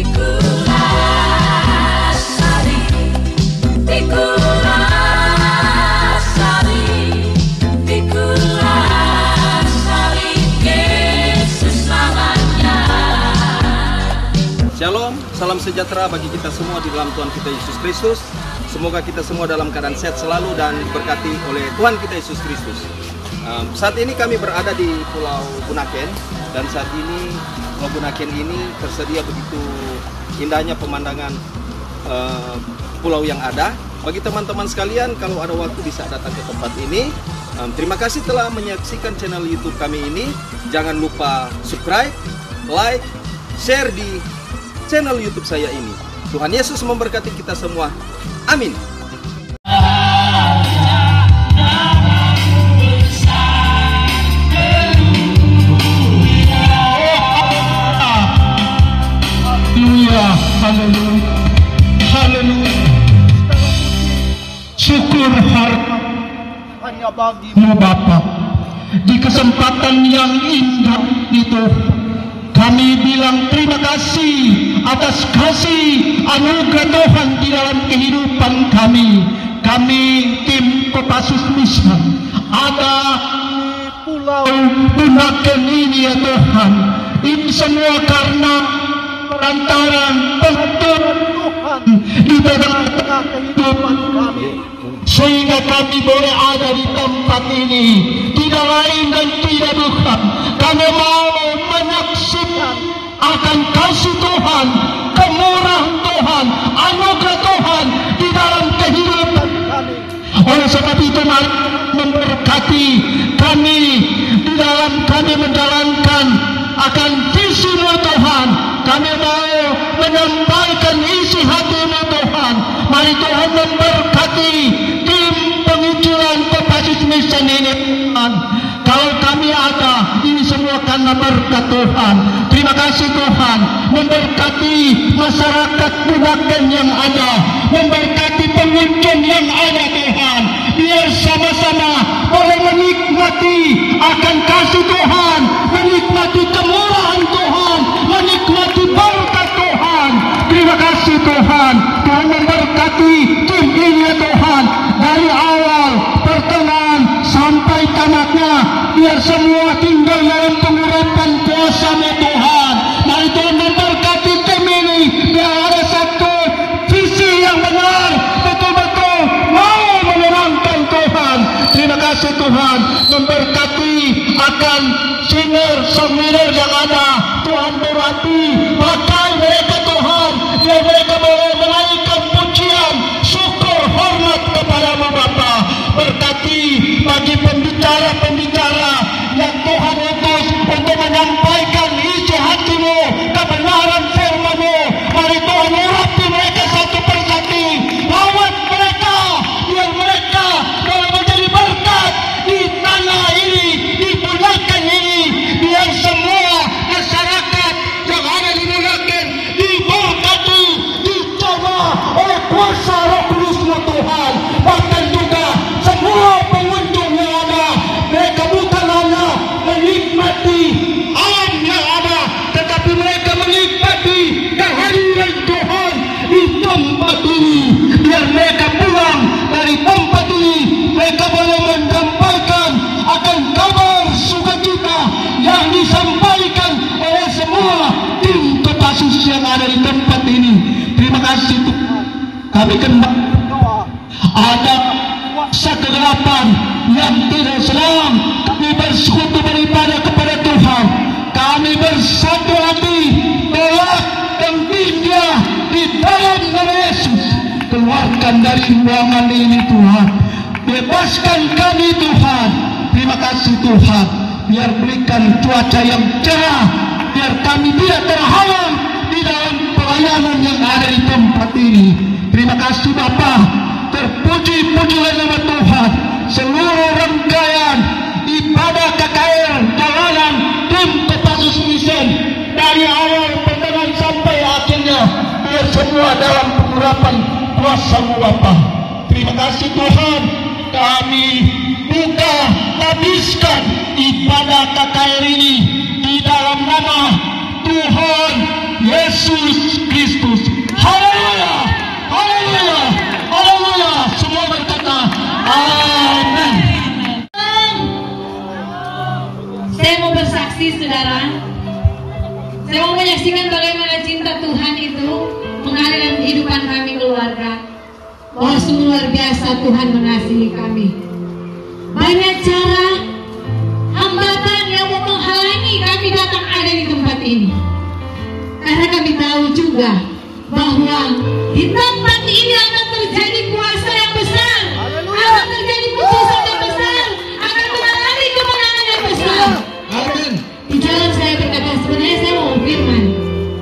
Shalom, salam sejahtera bagi kita semua di dalam Tuhan kita Yesus Kristus. Semoga kita semua dalam keadaan sehat selalu dan diberkati oleh Tuhan kita Yesus Kristus. Saat ini kami berada di Pulau Bunaken, dan saat ini Pulau Bunaken ini tersedia begitu indahnya pemandangan pulau yang ada. Bagi teman-teman sekalian, kalau ada waktu bisa datang ke tempat ini. Terima kasih telah menyaksikan channel YouTube kami ini. Jangan lupa subscribe, like, share di channel YouTube saya ini. Tuhan Yesus memberkati kita semua. Amin. Haleluya, haleluya. Syukur hanya bagimu Bapa. Di kesempatan yang indah itu, kami bilang terima kasih atas kasih anugerah Tuhan di dalam kehidupan kami. Kami tim Kopassus Mission ada Pulau Bunaken ini ya Tuhan. Ini semua karena perantaran Tuhan di tengah-tengah kehidupan kami, sehingga kami boleh ada di tempat ini. Tidak lain dan tidak bukan, kami mau menyaksikan akan kasih Tuhan, kemurahan Tuhan, anugerah Tuhan di dalam kehidupan kami. Oleh sebab itu mari memberkati kami di dalam kami menjalankan akan visi-Mu Tuhan. Kami mau menyampaikan isi hati-Mu Tuhan. Mari Tuhan memberkati tim penginjilan Kopassus Mission ini Tuhan. Kalau kami ada, ini semua karena berkat Tuhan. Terima kasih Tuhan. Memberkati masyarakat Bunaken yang ada, memberkati pengunjung yang ada Tuhan. Biar sama-sama boleh menikmati akan kasih Tuhan, menikmati kemurahan Tuhan, menikmati berkat Tuhan. Terima kasih Tuhan. Tuhan memberkati tim ini ya Tuhan, dari awal, pertengahan sampai tamatnya. Biar semua tinggal dalam pengurapan kuasa-Mu Tuhan. Mari Tuhan memberkati tim ini, biar ada satu visi yang benar, betul-betul mau menyenangkan Tuhan. Terima kasih Tuhan. Memberkati akan singer-songwriter yang ada. Tuhan berhati, pakai mereka Tuhan, biar mereka boleh menaikkan pujian, syukur, hormat kepada-Mu Bapa. Berkati bagi pembicara-pembicara yang Tuhan utus untuk menyampaikan isi hati-Mu, kebenaran firman-Mu. Mari Tuhan urapi mereka satu persatu, rawat mereka, biar mereka boleh menjadi berkat di tanah ini, di Bunaken ini. Biar semua masyarakat yang ada di Bunaken diberkati, dijaga oleh kuasa Roh Kudus-Mu Tuhan. Bahkan juga semua pengunjung yang ada, mereka bukan hanya menikmati alam yang ada, tetapi mereka menikmati kehadiran Tuhan di tempat ini. Biar mereka pulang dari tempat ini, mereka boleh menyampaikan akan kabar sukacita yang disampaikan oleh semua tim Kopassus yang ada di tempat ini. Terima kasih Tuhan. Kami kembali ada kuasa kegelapan yang tidak senang. Kami bersekutu beribadah kepada Tuhan. Kami bersatu hati tolak dan tindak di dalam nama Yesus. Keluarkan dari ruangan ini Tuhan. Bebaskan kami Tuhan. Terima kasih Tuhan. Biar berikan cuaca yang cerah, biar kami tidak terhalang di dalam pelayanan yang ada di tempat ini. Terima kasih Bapa. Terpuji-pujilah nama Tuhan. Seluruh rangkaian ibadah KKR jalanan tim Kopassus Mission dari awal pertengahan sampai akhirnya, biar semua dalam pengurapan kuasa-Mu Bapa. Terima kasih Tuhan. Kami buka habiskan ibadah KKR ini di dalam nama Tuhan Yesus Kristus. Haleluya, haleluya, haleluya. Semua berkata amin. Saya mau bersaksi, saudara. Saya mau menyaksikan bagaimana cinta Tuhan itu mengalir dalam kehidupan kami keluarga. Bahwa sungguh luar biasa Tuhan mengasihi kami. Banyak cara, hambatan yang mau menghalangi kami datang ada di tempat ini. Karena kami tahu juga bahwa di tempat ini akan terjadi kuasa yang besar, akan terjadi putusan yang besar, akan mengalami kemenangan yang besar. Amin. Di jalan saya berkata, sebenarnya saya mau firman,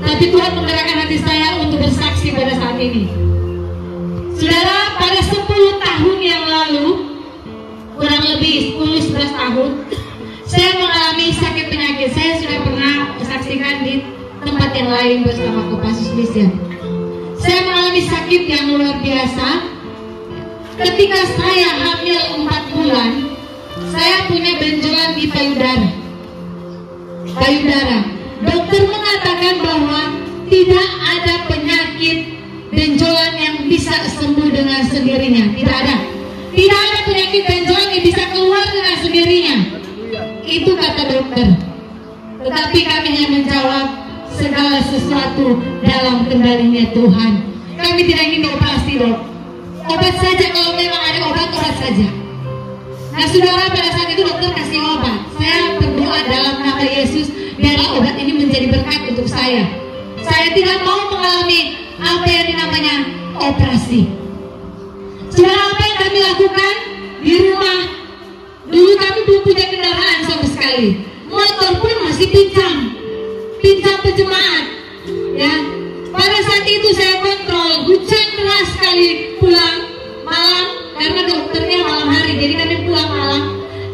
tapi Tuhan menggerakkan hati saya untuk bersaksi pada saat ini. Saudara, pada 10 tahun yang lalu, kurang lebih 10-11 tahun, saya mengalami sakit penyakit. Saya sudah pernah saksikan di tempat yang lain bersama Kopassus Mission. Saya mengalami sakit yang luar biasa. Ketika saya hamil 4 bulan, saya punya benjolan di payudara. Dokter mengatakan bahwa tidak ada penyakit benjolan yang bisa sembuh dengan sendirinya. Tidak ada penyakit benjolan yang bisa keluar dengan sendirinya. Itu kata dokter. Tetapi kami hanya menjawab, segala sesuatu dalam kendalinya Tuhan. Kami tidak ingin operasi, dok. Obat saja, kalau memang ada obat saja. Nah, saudara, pada saat itu dokter kasih obat. Saya berdoa dalam nama Yesus, biarlah obat ini menjadi berkat untuk saya. Saya tidak mau mengalami apa yang dinamanya operasi. Saudara, apa yang kami lakukan di rumah? Dulu kami belum punya kendaraan sama sekali. Motor pun masih pinjam pejemaat. Ya, pada saat itu saya kontrol. Hujan deras sekali pulang malam karena dokternya malam hari. Jadi kami pulang malam.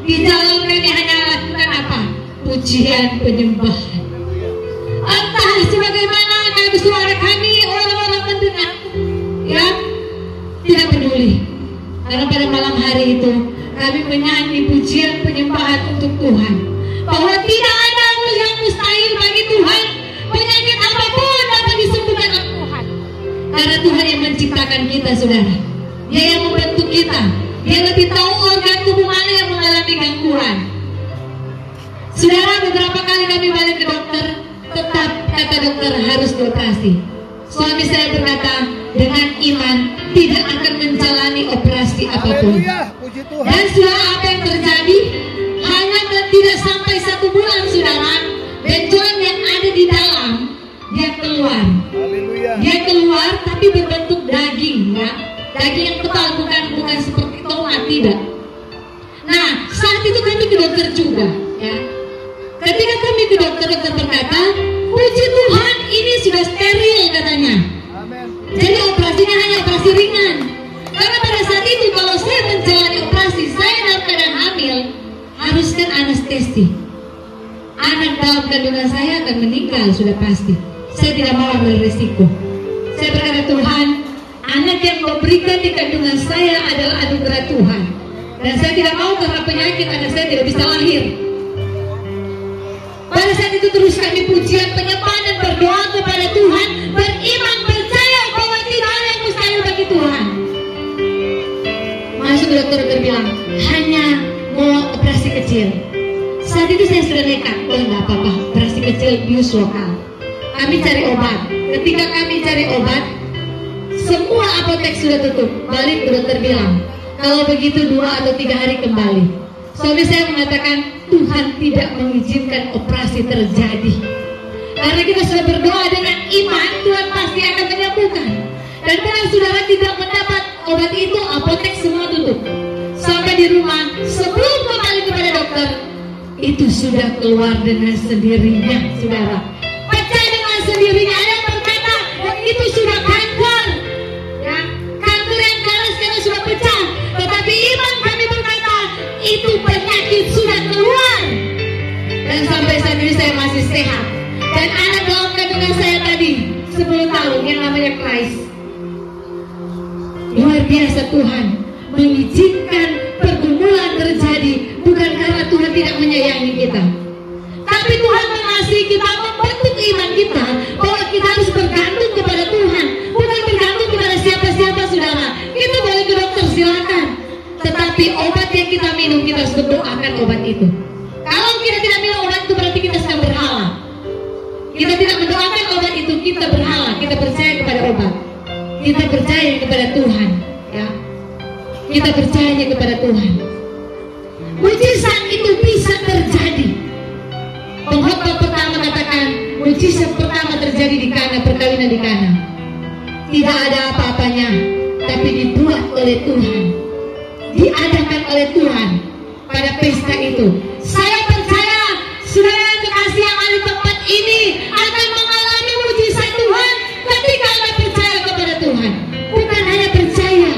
Di jalan kami hanya lakukan apa? Pujian penyembahan. Entah sebagaimana kami suara kami orang-orang mendengar. Ya, tidak peduli. Karena pada malam hari itu kami menyanyi pujian penyembahan untuk Tuhan. Bahwa tidak ada yang mustahil bagi Tuhan. Penyakit apapun dapat disembuhkan oleh Tuhan. Karena Tuhan yang menciptakan kita, saudara. Dia yang membentuk kita. Dia lebih tahu organ tubuh mana yang mengalami gangguan. Saudara, beberapa kali kami balik ke dokter, tetap kata dokter harus dioperasi. Suami saya berkata, dengan iman tidak akan menjalani operasi apapun. Dan saudara, apa yang terjadi? Hanya tidak sampai 1 bulan, saudara, benjolan yang ada di dalam dia keluar. Dia keluar tapi berbentuk daging, ya. Daging yang tebal, bukan seperti tomat, tidak. Nah, saat itu kami ke dokter juga, ya. Ketika kami ke dokter berkata, puji Tuhan, ini sudah steril, katanya. Jadi operasinya hanya operasi ringan. Karena pada saat itu kalau saya menjalani operasi, saya dalam keadaan hamil, haruskan anestesi. Anak dalam kandungan saya akan meninggal, sudah pasti. Saya tidak mau ambil risiko. Saya berkata, Tuhan, anak yang kau berikan di kandungan saya adalah anugerah Tuhan. Dan saya tidak mau karena penyakit anak saya tidak bisa lahir. Pada saat itu terus kami pujian penyembahan dan berdoa kepada Tuhan, beriman, percaya bahwa tidak ada yang mustahil bagi Tuhan. Masuk dokter bilang, hanya mau operasi kecil. Saat itu saya sudah nekat, nggak apa-apa, operasi kecil bius lokal. Kami cari obat. Ketika kami cari obat, semua apotek sudah tutup. Balik dokter bilang, kalau begitu 2 atau 3 hari kembali. Suami saya mengatakan, Tuhan tidak mengizinkan operasi terjadi. Karena kita sudah berdoa dengan iman, Tuhan pasti akan menyembuhkan. Dan kalau saudara tidak mendapat obat itu, apotek semua tutup. Sampai di rumah, sebelum kembali kepada dokter, itu sudah keluar dengan sendirinya, saudara. Pecah dengan sendirinya. Ada yang berkata, itu sudah kanker, ya, kanker yang keras karena sudah pecah. Tetapi iman kami berkata, itu penyakit sudah keluar. Dan sampai saat ini saya masih sehat. Dan anak dalam kandungan saya tadi 10 tahun yang namanya Christ. Luar biasa Tuhan mengizinkan pergumulan terjadi bukan karena Tuhan tidak menyayangi kita, Tetapi Tuhan mengasihi kita, membentuk iman kita bahwa kita harus bergantung kepada Tuhan, bukan bergantung kepada siapa-siapa, saudara. Kita boleh ke dokter, silakan. Tetapi obat yang kita minum, kita harus berdoakan obat itu. Kalau kita tidak minum obat itu, berarti kita sedang berhala. Kita tidak mendoakan obat itu, kita berhala. Kita percaya kepada obat. Kita percaya kepada Tuhan, ya. Kita percaya kepada Tuhan. Mujizat itu bisa terjadi. Pengkhotbah pertama katakan, mujizat pertama terjadi di Kana, perkawinan di Kana. Tidak ada apa-apanya, tapi dibuat oleh Tuhan, diadakan oleh Tuhan pada pesta itu. Saya percaya saudara yang kekasih yang ada di tempat ini akan mengalami mujizat Tuhan ketika Anda percaya kepada Tuhan. Bukan hanya percaya,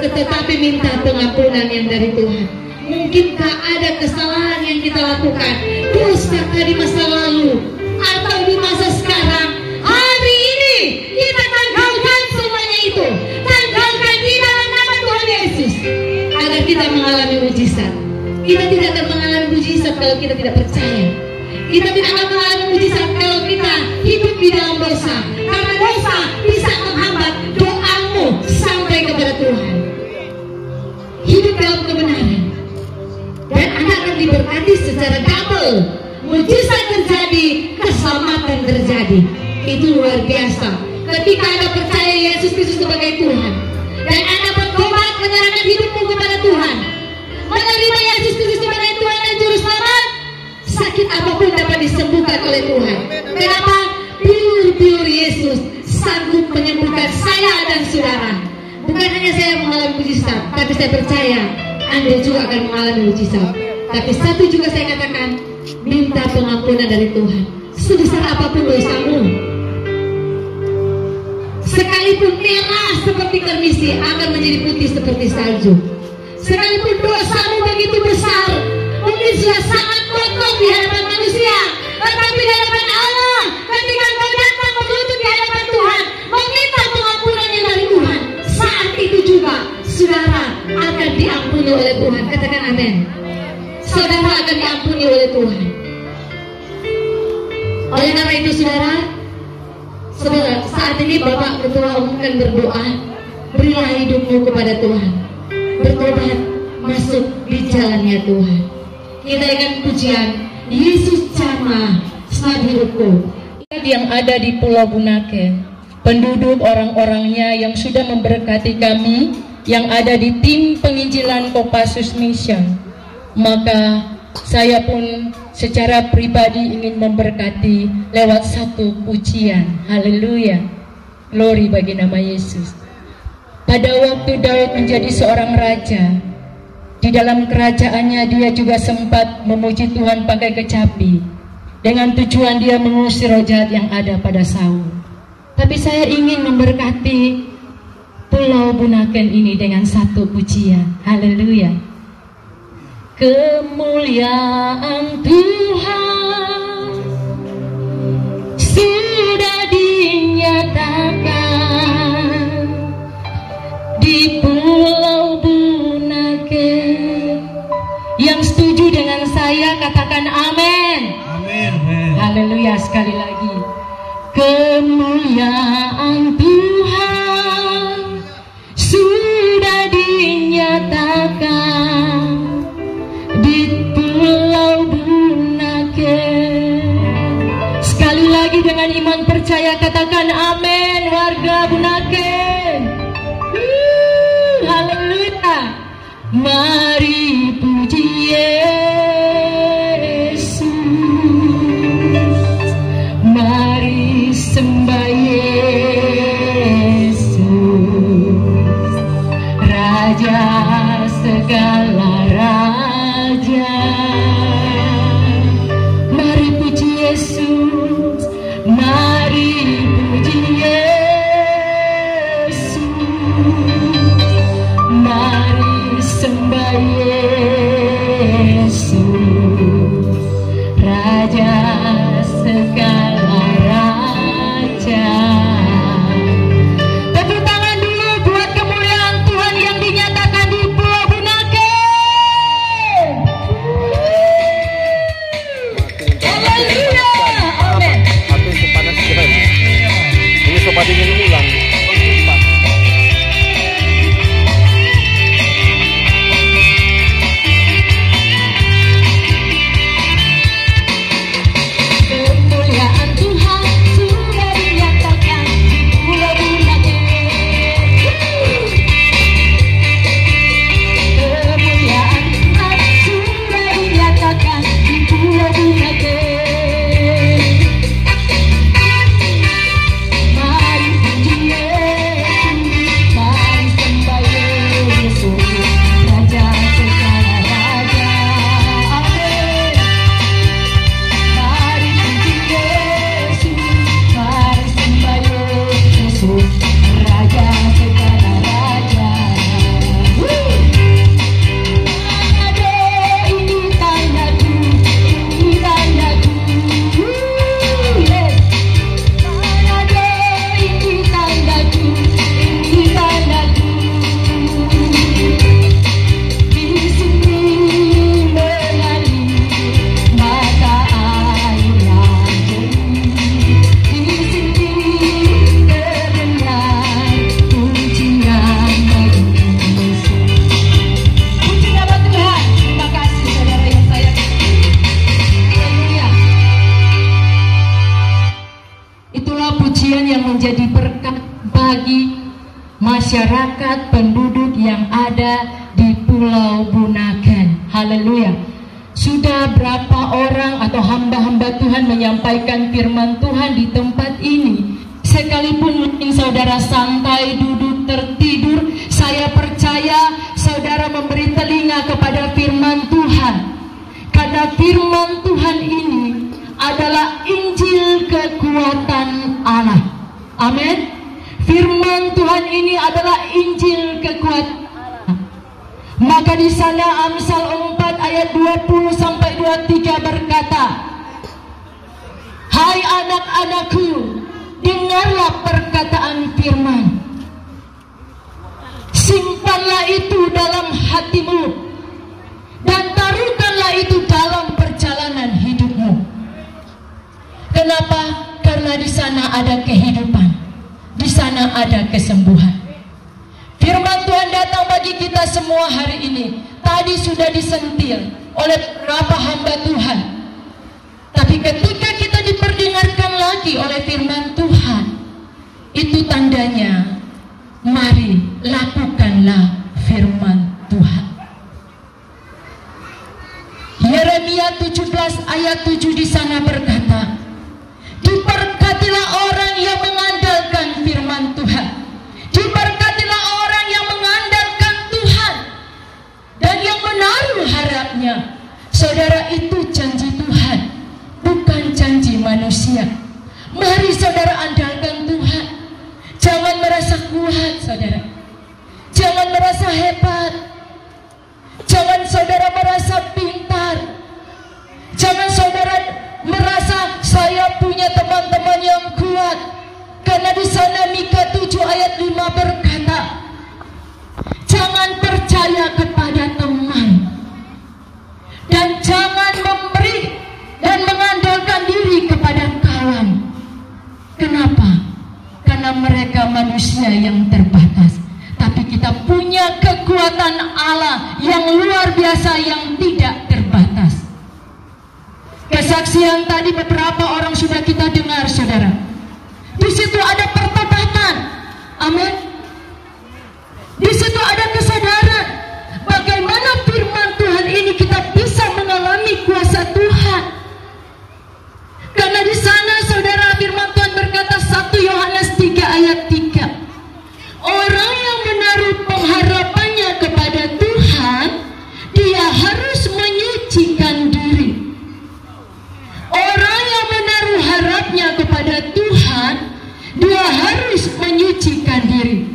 tetapi minta pengampunan yang dari Tuhan. Mungkinkah ada kesalahan yang kita lakukan, dosa di masa lalu atau di masa sekarang? Hari ini kita tanggalkan semuanya itu, tanggalkan di dalam nama Tuhan Yesus, agar kita mengalami mujizat. Kita tidak akan mengalami mujizat kalau kita tidak percaya. Kita tidak akan mengalami mujizat kalau kita hidup di dalam dosa, karena dosa bisa menghambat doamu sampai kepada Tuhan. Hidup dalam kebenaran, dan Anda akan diberkati secara double. Mujizat terjadi, keselamatan terjadi. Itu luar biasa. Ketika Anda percaya Yesus Kristus sebagai Tuhan, dan Anda bertobat menyerahkan hidupmu kepada Tuhan, menerima Yesus Kristus sebagai Tuhan dan Juru Selamat, sakit apapun dapat disembuhkan oleh Tuhan. Kenapa? Pure Yesus sanggup menyembuhkan saya dan saudara. Bukan hanya saya mengalami mujizat, tapi saya percaya Anda juga akan mengalami mujizat. Tapi satu juga saya katakan, minta pengampunan dari Tuhan. Sebesar apapun dosamu, sekalipun merah seperti kermisi akan menjadi putih seperti salju. Sekalipun dosamu begitu besar, mungkin sudah sangat kotor di hadapan manusia, tetapi di hadapan Allah, ketika kau datang berlutut di hadapan Tuhan, meminta pengampunannya dari Tuhan, saat itu juga saudara akan diampuni oleh Tuhan. Katakan amin. Saudara akan diampuni oleh Tuhan. Oleh karena itu saudara, saat ini Bapak Ketua Umum akan berdoa. Berilah hidupmu kepada Tuhan, bertobat, masuk di jalannya Tuhan. Kita akan pujian Yesus Jama selamat hidupku. Yang ada di Pulau Bunaken, penduduk orang-orangnya yang sudah memberkati kami yang ada di tim penginjilan Kopassus Mission, maka saya pun secara pribadi ingin memberkati lewat satu pujian. Haleluya, glory bagi nama Yesus. Pada waktu Daud menjadi seorang raja, di dalam kerajaannya dia juga sempat memuji Tuhan pakai kecapi, dengan tujuan dia mengusir roh jahat yang ada pada Saul. Tapi saya ingin memberkati Pulau Bunaken ini dengan satu pujian. Haleluya. Kemuliaan Tuhan sudah dinyatakan di Pulau Bunaken. Yang setuju dengan saya katakan amin. Amin. Haleluya. Sekali lagi, kemuliaan Tuhan sudah dinyatakan di Pulau Bunaken. Sekali lagi dengan iman percaya katakan amin, warga Bunaken. Haleluya. Mari puji Yesus, mari sembah Yesus, Raja segala raja. Mari puji Yesus, mari puji Yesus, mari sembah Yesus, dengan ulang. Kemuliaan Tuhan sudah dinyatakan di Pulau Bunaken. Kemuliaan Tuhan sudah dinyatakan di Pulau Bunaken. Mari puji Yesus, mari sembah Yesus, Raja segala raja. Amin. Mari puji Yesus, mari sembah Yesus, Raja segala raja. Ada ini tandaku, ini tandaku. Yes. Ada ini tandaku, ini tandaku. Di sini mengalir mata air yang jernih. Di sini terdengar pujian bagi Yesus. Puji nama Tuhan. Terima kasih saudara yang saya kasihi. Haleluya. Itulah pujian yang menjadi berkat bagi masyarakat penduduk yang ada di Pulau Bunaken. Haleluya. Sudah berapa orang atau hamba-hamba Tuhan menyampaikan firman Tuhan di tempat ini. Sekalipun mungkin saudara santai, duduk, tertidur, saya percaya saudara memberi telinga kepada firman Tuhan. Karena firman Tuhan ini adalah Injil kekuatan Allah. Amin. Firman Tuhan ini adalah Injil kekuatan Allah. Maka di sana Amsal 4 ayat 20 sampai 23 berkata, hai anak-anakku, dengarlah perkataan firman. Simpanlah itu dalam hatimu dan taruhkanlah itu dalam perjalanan hidupmu. Kenapa? Karena di sana ada kehidupan, di sana ada kesembuhan. Firman Tuhan datang bagi kita semua hari ini. Tadi sudah disentil oleh beberapa hamba Tuhan. Tapi ketika kita diperdengarkan lagi oleh firman Tuhan, itu tandanya, mari lakukanlah firman Tuhan. Yeremia 17 ayat 7 di sana berkata, diberkatilah orang yang mengandalkan firman Tuhan. Diberkatilah orang yang mengandalkan Tuhan dan yang menaruh harapnya. Saudara, itu janji Tuhan, bukan janji manusia. Mari saudara andalkan Tuhan. Jangan merasa kuat saudara. Jangan merasa hebat. Jangan saudara merasa pintar. Jangan saudara merasa saya punya teman-teman yang kuat. Karena di sana Mika 7 ayat 5 berkata, jangan percaya kepada teman dan jangan memberi dan mengandalkan diri kepada kawan. Kenapa? Karena mereka manusia yang terbatas. Tapi kita punya kekuatan Allah yang luar biasa, yang tidak terbatas. Kesaksian tadi beberapa orang sudah kita dengar saudara. Di situ ada pertobatan. Amin. Di situ ada kesadaran bagaimana firman Tuhan ini kita bisa mengalami kuasa Tuhan. Karena di sana saudara firman Tuhan berkata 1 Yohanes 3 ayat 3. Orang yang menaruh pengharapannya kepada Tuhan, dia harus menyucikan diri. Orang yang menaruh harapnya kepada Tuhan, dia harus menyucikan diri.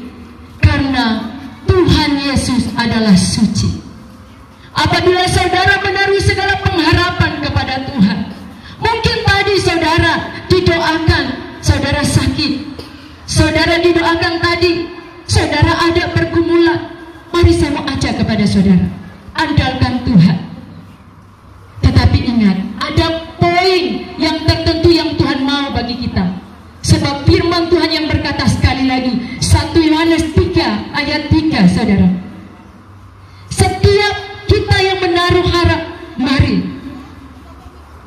Karena Tuhan Yesus adalah suci. Apabila saudara menaruh segala pengharapan kepada Tuhan, mungkin tadi saudara didoakan, saudara sakit, saudara didoakan tadi, saudara ada pergumulan. Mari saya mau ajak kepada saudara, andalkan Tuhan. Tetapi ingat, ada poin yang tertentu yang Tuhan mau bagi kita. Sebab firman Tuhan yang berkata ayat 3, saudara. Setiap kita yang menaruh harap, mari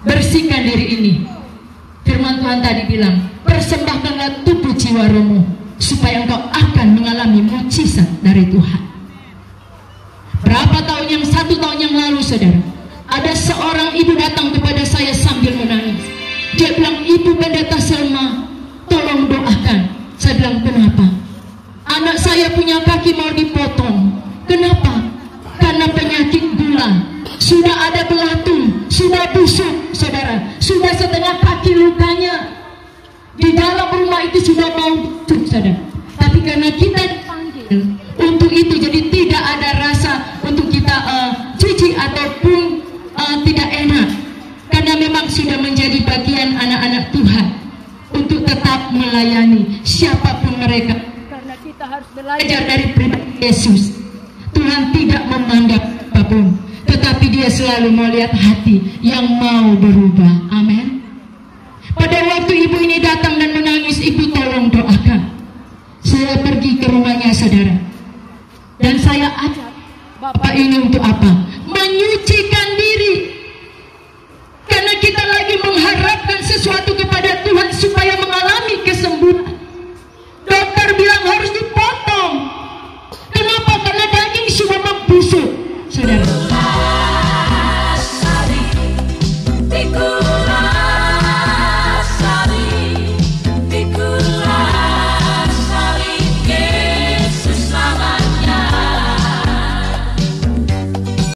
bersihkan diri ini. Firman Tuhan tadi bilang, persembahkanlah tubuh jiwa rohmu, supaya engkau akan mengalami mukjizat dari Tuhan. Berapa tahun 1 tahun yang lalu, saudara, ada seorang ibu datang kepada saya sambil menangis. Dia bilang, Ibu Pendeta Selma, tolong doakan. Saya bilang, kenapa? Anak saya punya kaki mau dipotong. Kenapa? Karena penyakit gula. Sudah ada belatung, sudah busuk, saudara. Sudah setengah kaki lukanya. Di dalam rumah itu sudah mau busuk, saudara. Tapi karena kita dipanggil untuk itu, jadi tidak ada rasa untuk kita jijik ataupun tidak enak. Karena memang sudah menjadi bagian anak-anak Tuhan untuk tetap melayani siapapun mereka. Karena kita harus belajar dari pribadi Yesus. Tuhan tidak memandang apapun, tetapi Dia selalu melihat hati yang mau berubah. Amin. Pada waktu ibu ini datang dan menangis, Ibu tolong doakan. Saya pergi ke rumahnya, saudara, dan saya ajak Bapak ini untuk apa? Menyucikan diri. Karena kita lagi mengharapkan sesuatu kepada Tuhan supaya